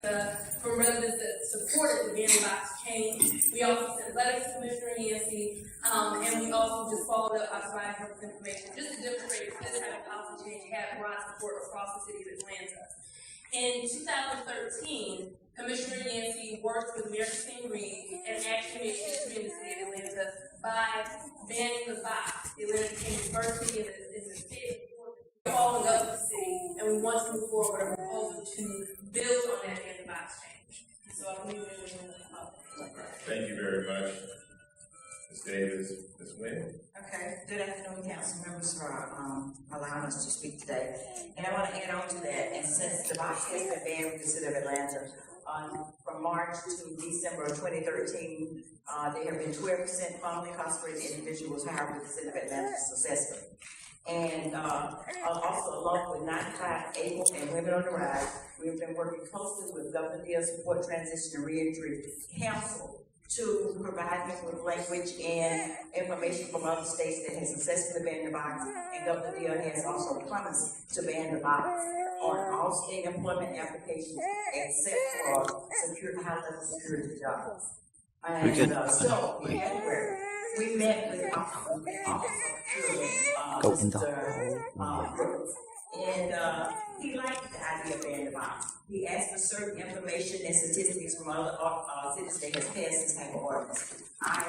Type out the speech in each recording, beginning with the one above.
from residents that supported the bandbox change. We also sent letters to Commissioner Yancey, and we also just followed up by providing her with information just to demonstrate that this type of policy change had broad support across the city of Atlanta. In 2013, Commissioner Yancey worked with Mayor Christine Reed and actually made history in the city of Atlanta by banning the box. Atlanta became the first city in the state following up with the city, and we want to move forward with a proposal to build on that ban the box change. So I believe we're going to come up. Thank you very much, Ms. Davis. Ms. Wynn. Okay, good afternoon, council members, for allowing us to speak today. And I want to add on to that, and since the box has been banned in the city of Atlanta, from March to December of 2013, there have been 12% formerly incarcerated individuals hired with the city of Atlanta successfully. And also, along with 95 able and women on the rise, we've been working closely with Governor Deal Support Transition and Reentry Council to provide them with language and information from other states that have successfully banned the box. And Governor Deal has also promised to ban the box on all state employment applications except for high-level security jobs. And so, in January, we met with Officer Brooks, and he liked the idea of banning the box. He asked for certain information and statistics from other cities that has passed this type of ordinance. I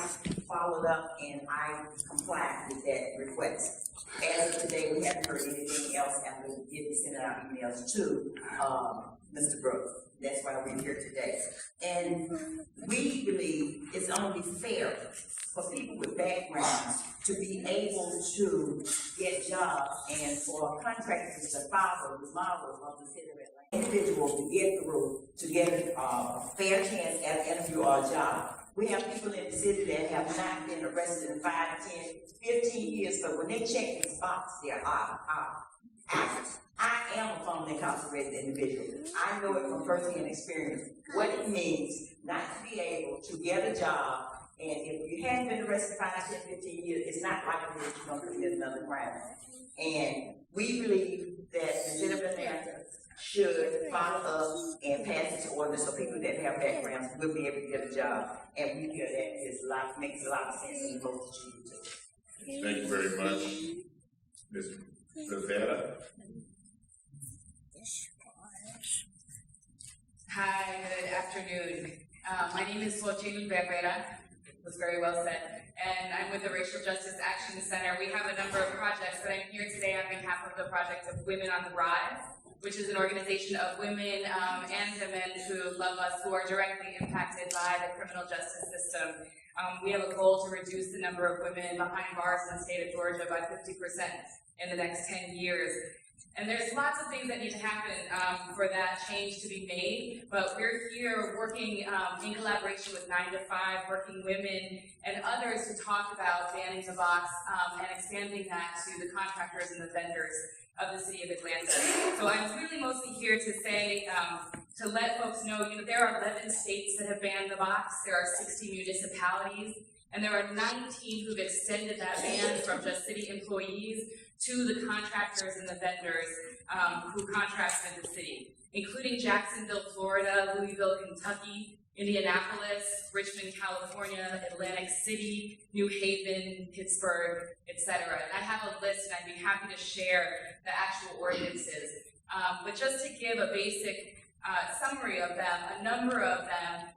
followed up and I complied with that request. As of today, we haven't heard anything else after we sent out emails to Mr. Brooks. That's why we're here today. And we believe it's only fair for people with backgrounds to be able to get jobs and for contractors to follow the model of the city of Atlanta. Individuals to get through, to get a fair chance at an interview or a job. We have people in the city that have not been arrested in 5, 10, 15 years, but when they check this box, they're out. I am a formerly incarcerated individual. I know it from first-hand experience, what it means not to be able to get a job, and if you haven't been arrested 5, 10, 15 years, it's not likely that you're going to commit another crime. And we believe that the city of Atlanta should follow up and pass this ordinance so people that have backgrounds will be able to get a job. And we feel that makes a lot of sense in both the two. Thank you very much, Ms. Rivera. Hi, good afternoon. My name is Xochitl Rivera. It was very well said. And I'm with the Racial Justice Action Center. We have a number of projects, but I'm here today on behalf of the project of Women on the Rise, which is an organization of women and men who love us, who are directly impacted by the criminal justice system. We have a goal to reduce the number of women behind bars in the state of Georgia by 50% in the next 10 years. And there's lots of things that need to happen for that change to be made, but we're here working in collaboration with 9 to 5, working women and others to talk about banning the box and expanding that to the contractors and the vendors of the city of Atlanta. So I'm really mostly here to say, to let folks know, there are 11 states that have banned the box, there are 60 municipalities, and there are 19 who've extended that ban from just city employees to the contractors and the vendors who contract with the city, including Jacksonville, Florida, Louisville, Kentucky, Indianapolis, Richmond, California, Atlantic City, New Haven, Pittsburgh, etc. And I have a list, and I'd be happy to share the actual ordinances. But just to give a basic summary of them, a number of them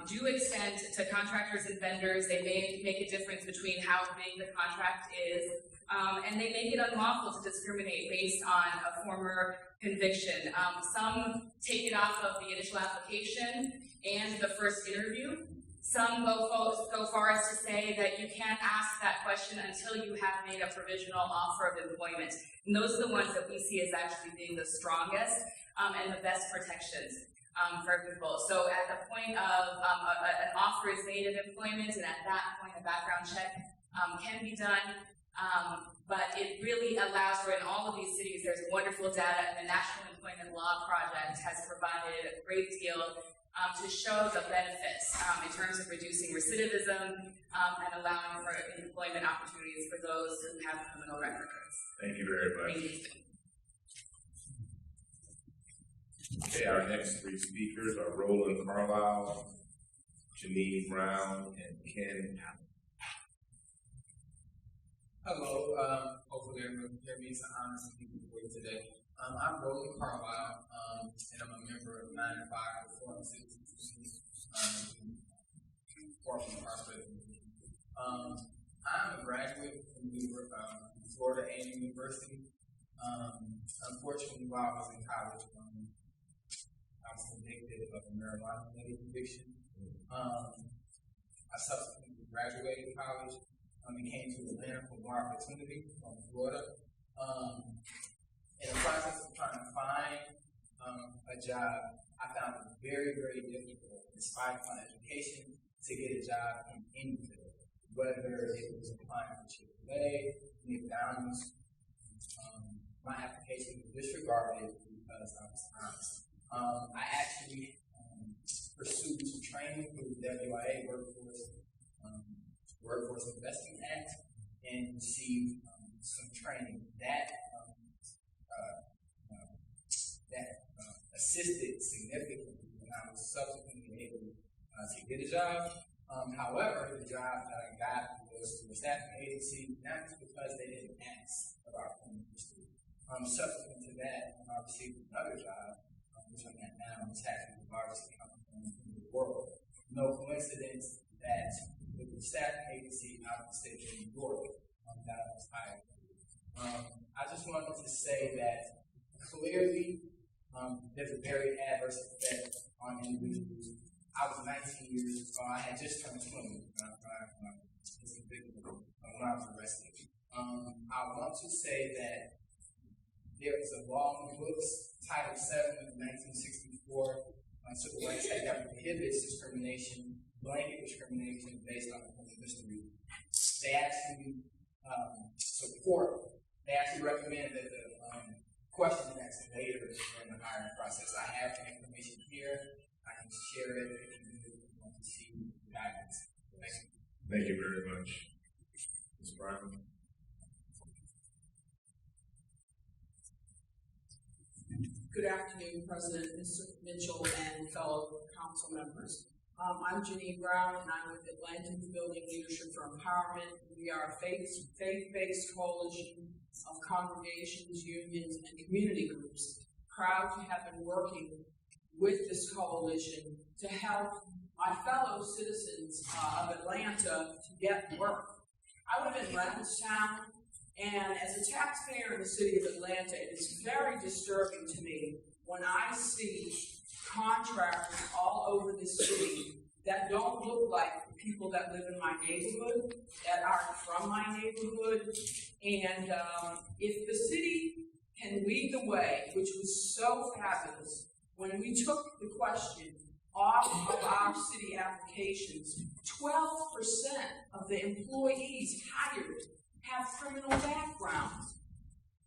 do extend to contractors and vendors. They may make a difference between how big the contract is, and they make it unlawful to discriminate based on a former conviction. Some take it off of the initial application and the first interview. Some go far as to say that you can't ask that question until you have made a provisional offer of employment. And those are the ones that we see as actually being the strongest and the best protections for people. So at the point of an offer is made of employment, and at that point a background check can be done. But it really allows for, in all of these cities, there's wonderful data, and the National Employment Law Project has provided a great deal to show the benefits in terms of reducing recidivism and allowing for employment opportunities for those who have criminal records. Thank you very much. Thank you. Okay, our next three speakers are Roland Carlisle, Janine Brown, and Ken Allen. Hello, hopefully everyone can hear me. It's an honor to be with you today. I'm Roland Carlisle, and I'm a member of 9 to 5 Reform Citizens, Portland Prospect. I'm a graduate from Florida A&M University. Unfortunately, while I was in college, I was convicted of a marijuana-related conviction. I subsequently graduated college. Came to Atlanta for more opportunity from Florida. In the process of trying to find a job, I found it very, very difficult, despite my education, to get a job in any field, whether it was applying for Chick-fil-A, McDonald's. My application was disregarded because I was honest. I actually pursued some training through the WIA Workforce Investing Act, and received some training that assisted significantly when I was subsequently able to get a job. However, the job that I got was through a staffing agency, not just because they didn't ask about criminal history. Subsequent to that, I received another job, which I'm at now, is actually the largest company in the world. No coincidence that with the staffing agency out of the state of New York that I was hired. I just wanted to say that clearly there's a very adverse effect on individuals. I was 19 years old. I had just turned 20 when I was convicted when I was arrested. I want to say that there is a law in the books, Title VII of 1964, Civil Rights Act, that prohibits discrimination, blanket discrimination based on criminal history. They actually they actually recommend that the question is asked later in the hiring process. I have the information here. I can share it if you want to see the guidance. Thank you. Thank you very much. Ms. Brown. Good afternoon, President, Mr. Mitchell, and fellow council members. I'm Janine Brown, and I'm with Atlantic Building Leadership for Empowerment. We are a faith-based coalition of congregations, unions, and community groups. Proud to have been working with this coalition to help my fellow citizens of Atlanta to get work. I live in Reynoldstown, and as a taxpayer in the city of Atlanta, it is very disturbing to me when I see contractors all over the city that don't look like the people that live in my neighborhood, that aren't from my neighborhood. And if the city can lead the way, which was so fabulous, when we took the question off of our city applications, 12% of the employees hired have criminal backgrounds.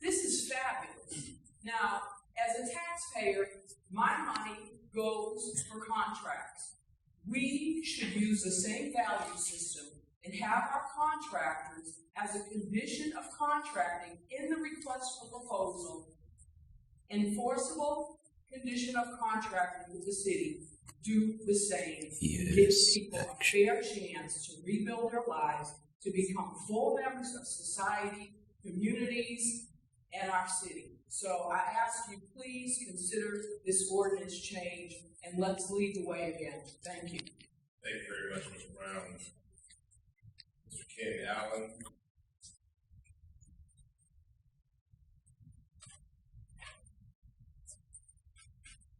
This is fabulous. Now, as a taxpayer, my money goes for contracts. We should use the same value system and have our contractors, as a condition of contracting in the request for proposal, enforceable condition of contracting with the city, do the same. Give people a fair chance to rebuild their lives, to become full members of society, communities, and our city. So I ask you, please consider this ordinance change, and let's lead the way again. Thank you. Thank you very much, Mr. Brown. Mr. Ken Allen.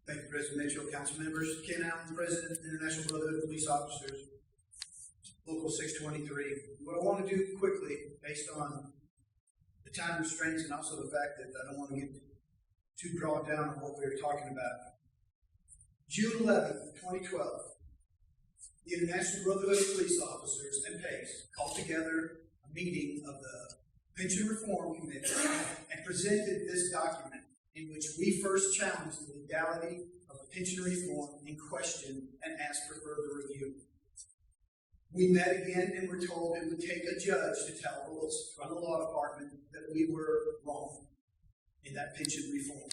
Thank you, President Mitchell, council members. Ken Allen, President, International Brotherhood of Police Officers, Local 623. What I want to do quickly, based on the time restraints and also the fact that I don't want to get too drawn down on what we were talking about. June 11th, 2012, the International Brotherhood of Police Officers and PACE called together a meeting of the Pension Reform Committee and presented this document in which we first challenged the legality of the pension reform in question and asked for further review. We met again and were told it would take a judge to tell us from the law department that we were wrong in that pension reform.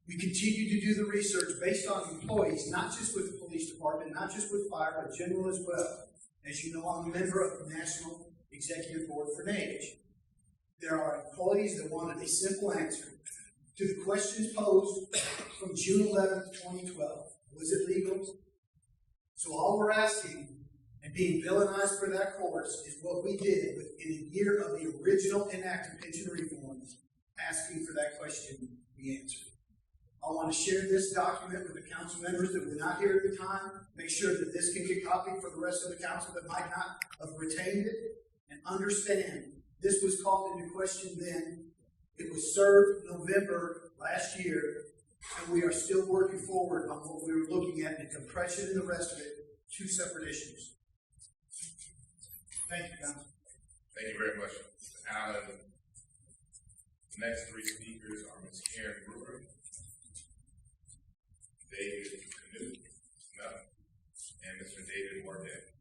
We continue to do the research based on employees, not just with the police department, not just with fire, but general as well. As you know, I'm a member of the National Executive Board for NAGE. There are employees that wanted a simple answer to the questions posed from June 11th, 2012. Was it legal? So all we're asking and being villainized for that course is what we did within a year of the original enacted pension reforms, asking for that question be answered. I want to share this document with the council members that were not here at the time, make sure that this can get copied for the rest of the council that might not have retained it, and understand this was called into question then. It was served November last year, and we are still working forward on what we were looking at in compression and the rest of it, two separate issues. Thank you, Council. Thank you very much, Mr. Allen. The next three speakers are Ms. Karen Brewer, David Canute, no, and Mr. David Wardell.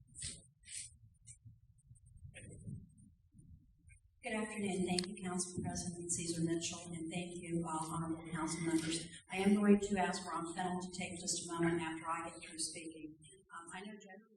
Good afternoon. Thank you, Council President Cesar Mitchell, and thank you, honorable council members. I am going to ask Ron Fennell to take just a moment after I get through speaking. I know generally